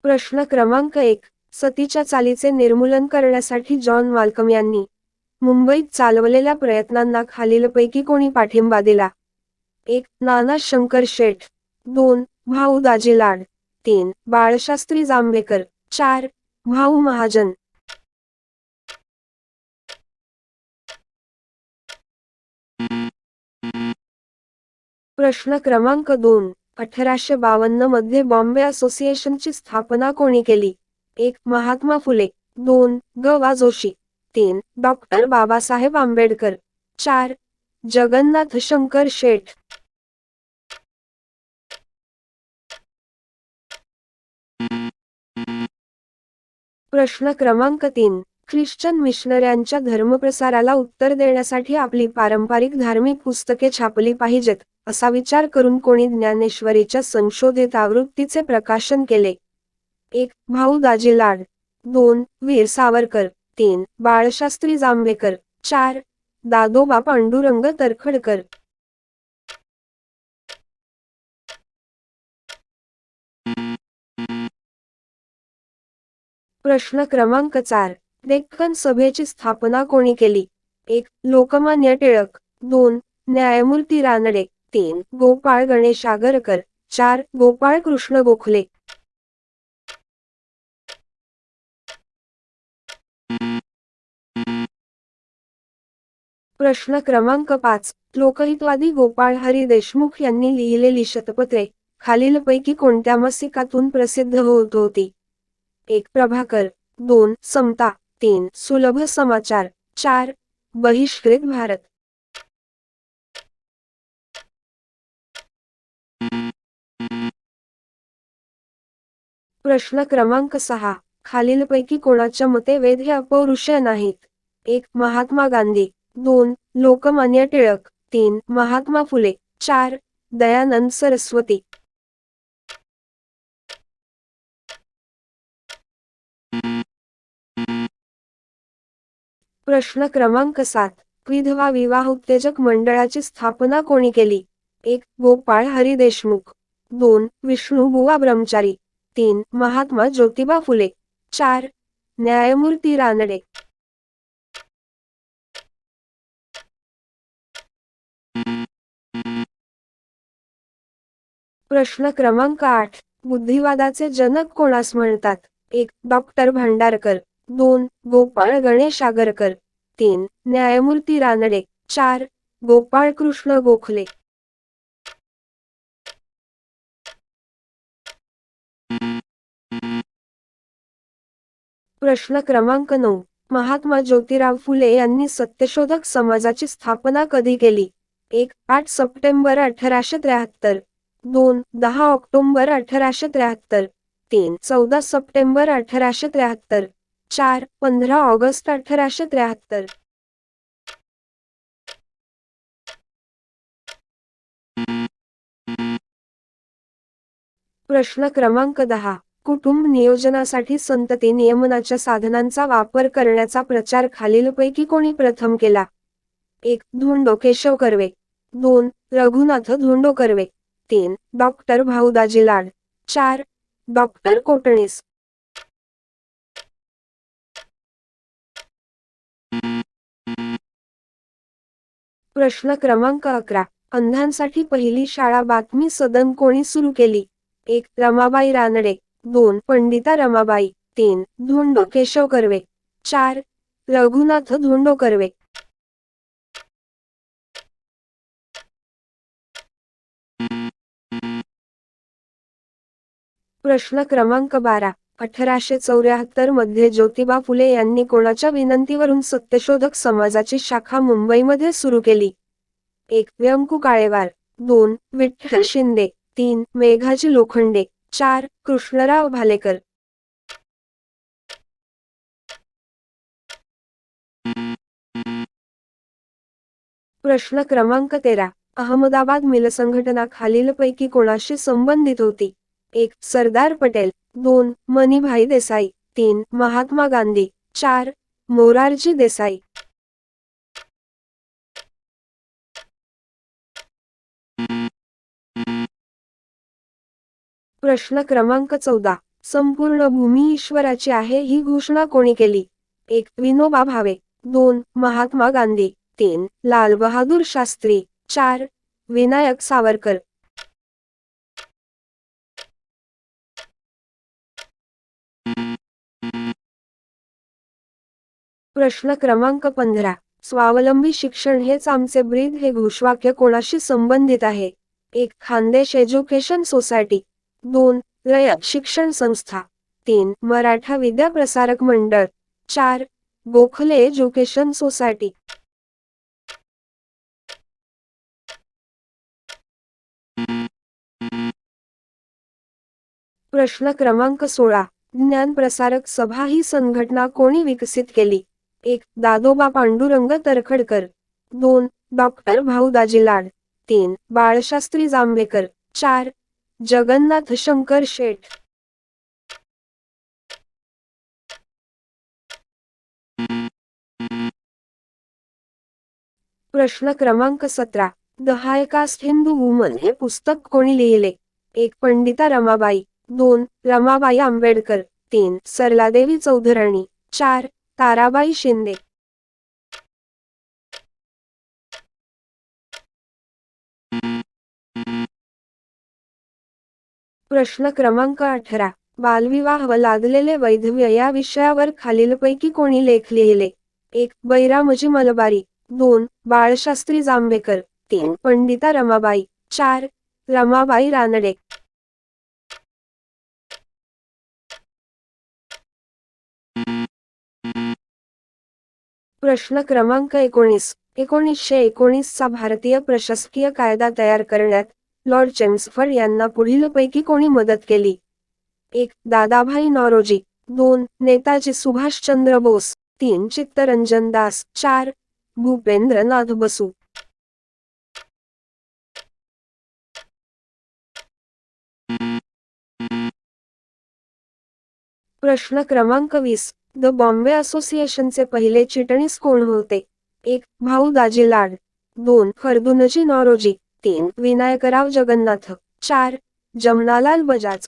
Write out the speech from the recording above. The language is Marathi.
प्रश्न क्रमांक 1. सतीच्या चालीचे निर्मूलन करण्यासाठी जॉन माल्कम यांनी मुंबईत चालवलेल्या प्रयत्नांना खालीलपैकी कोणी पाठिंबा दिला? 1. नाना शंकर शेठ. 2. भाऊ दाजी लाड. 3. बाळशास्त्री जांभेकर. 4. भाऊ महाजन. प्रश्न क्रमांक 2. 1852 मध्ये बॉम्बे असोसिएशनची स्थापना कोणी केली? 1. महात्मा फुले. 2. ग. वा. जोशी. 3. डॉक्टर बाबासाहेब आंबेडकर. 4. जगन्नाथ शंकर शेठ. प्रश्न क्रमांक 3. ख्रिश्चन मिशनऱ्यांच्या धर्मप्रसाराला उत्तर देण्यासाठी आपली पारंपरिक धार्मिक पुस्तके छापली पाहिजेत, असा विचार करून कोणी ज्ञानेश्वरीच्या संशोधित आवृत्तीचे प्रकाशन केले? 1. भाऊ दाजी लाड. 2. वीर सावरकर. 3. बाळशास्त्री जांभेकर. 4. दादोबा पांडुरंग तरखडकर. प्रश्न क्रमांक 4. डेक्कन सभेची स्थापना कोणी केली? 1. लोकमान्य टिळक. 2. न्यायमूर्ती रानडे. 3. गोपाळ गणेश आगरकर. 4. गोपाळ कृष्ण गोखले. प्रश्न क्रमांक 5. लोकहितवादी गोपाळ हरी देशमुख यांनी लिहिलेली शतपत्रे खालीलपैकी कोणत्या मासिकातून प्रसिद्ध होत होती? 1. प्रभाकर. 2. समता. 3. सुलभ समाचार. 4. बहिष्कृत भारत. प्रश्न क्रमांक 6. खालीलपैकी कोणाच्या मते वेद हे अपौरुषेय नाहीत? 1. महात्मा गांधी. 2. लोकमान्य टिळक. 3. महात्मा फुले. 4. दयानंद सरस्वती. प्रश्न क्रमांक 7. विधवा विवाह उत्तेजक मंडळाची स्थापना कोणी केली? 1. गोपाळ हरी देशमुख. 2. विष्णू बुवा ब्रह्मचारी. 3. महात्मा ज्योतिबा फुले. 4. न्यायमूर्ती रानडे. प्रश्न क्रमांक 8. बुद्धिवादाचे जनक कोणास म्हणतात? 1. डॉक्टर भांडारकर. 2. गोपाळ गणेश आगरकर. 3. न्यायमूर्ती रानडे. 4. गोपाळ कृष्ण गोखले. प्रश्न क्रमांक 9. महात्मा ज्योतिराव फुले यांनी सत्यशोधक समाजाची स्थापना कधी केली? 1. 8 सप्टेंबर 1873. 2. 10 ऑक्टोबर 1873. 3. 14 सप्टेंबर 1873. 4. 15 ऑगस्ट 1873. प्रश्न क्रमांक 10. कुटुंब नियोजनासाठी संतती नियमनाच्या साधनांचा वापर करण्याचा प्रचार खालीलपैकी कोणी प्रथम केला? 1. धोंडो केशव कर्वे. 2. रघुनाथ धोंडो कर्वे. 3. डॉक्टर भाऊ दाजी लाड. 4. डॉक्टर कोटणीस. प्रश्न क्रमांक 11. अंधांसाठी पहिली शाळा बातमी सदन कोणी सुरू केली? 1. रमाबाई रानडे. 2. पंडिता रमाबाई. 3. धोंडो केशव कर्वे. 4. रघुनाथ धोंडो कर्वे. प्रश्न क्रमांक 12. 1874 मध्ये ज्योतिबा फुले यांनी कोणाच्या विनंतीवरून सत्यशोधक समाजाची शाखा मुंबईमध्ये सुरू केली? 1. व्यंकू काळेवार. 2. विठ्ठल शिंदे. 3. मेघाजी लोखंडे. 4. कृष्णराव भालेकर. प्रश्न क्रमांक 13. अहमदाबाद मिल संघटना खालीलपैकी कोणाशी संबंधित होती? 1. सरदार पटेल. 2. मनीभाई देसाई. 3. महात्मा गांधी. 4. मोरारजी देसाई. प्रश्न क्रमांक 14. संपूर्ण भूमी ईश्वराची आहे ही घोषणा कोणी केली? 1. विनोबा भावे. 2. महात्मा गांधी. 3. लाल बहादूर शास्त्री. 4. विनायक सावरकर. प्रश्न क्रमांक 15. स्वावलंबी शिक्षण हेच आमचे ब्रीद हे घोषवाक्य कोणाशी संबंधित आहे? 1. Khandesh education society. 2. रयत शिक्षण संस्था. 3. मराठा विद्या प्रसारक मंडळ. 4. Gokhale education society. प्रश्न क्रमांक 16. ज्ञान प्रसारक सभा ही संघटना कोणी विकसित केली? 1. दादोबा पांडुरंग तरखडकर. 2. डॉक्टर भाऊदाजी लाड. 3. बाळशास्त्री जांभेकर. 4. जगन्नाथ शंकर शेठ. प्रश्न क्रमांक 17. The high caste Hindu woman हे पुस्तक कोणी लिहिले? 1. पंडिता रमाबाई. 2. रमाबाई आंबेडकर. 3. सरलादेवी चौधराणी. 4. ताराबाई शिंदे. प्रश्न क्रमांक 18. बालविवाह व लादलेले वैधव्य या विषयावर खालीलपैकी कोणी लेख लिहिले? 1. बैरामजी मलबारी. 2. बाळशास्त्री जांभेकर. 3. पंडिता रमाबाई. 4. रमाबाई रानडे. प्रश्न क्रमांक 19. 1919 चा भारतीय प्रशासकीय कायदा तयार करण्यात लॉर्ड चेम्सफर्ड यांना पुढीलपैकी कोणी मदत केली? 1. दादाभाई नौरोजी. 2. नेताजी सुभाषचंद्र बोस. 3. चित्तरंजन दास. 4. भूपेंद्रनाथ बसू. प्रश्न क्रमांक 20. द बॉम्बे असोसिएशनचे पहिले चिटणीस कोण होते? 1. भाऊदाजी लाड. 2. फर्दुनजी नौरोजी. 3. विनायकराव जगन्नाथ. 4. जमनालाल बजाज.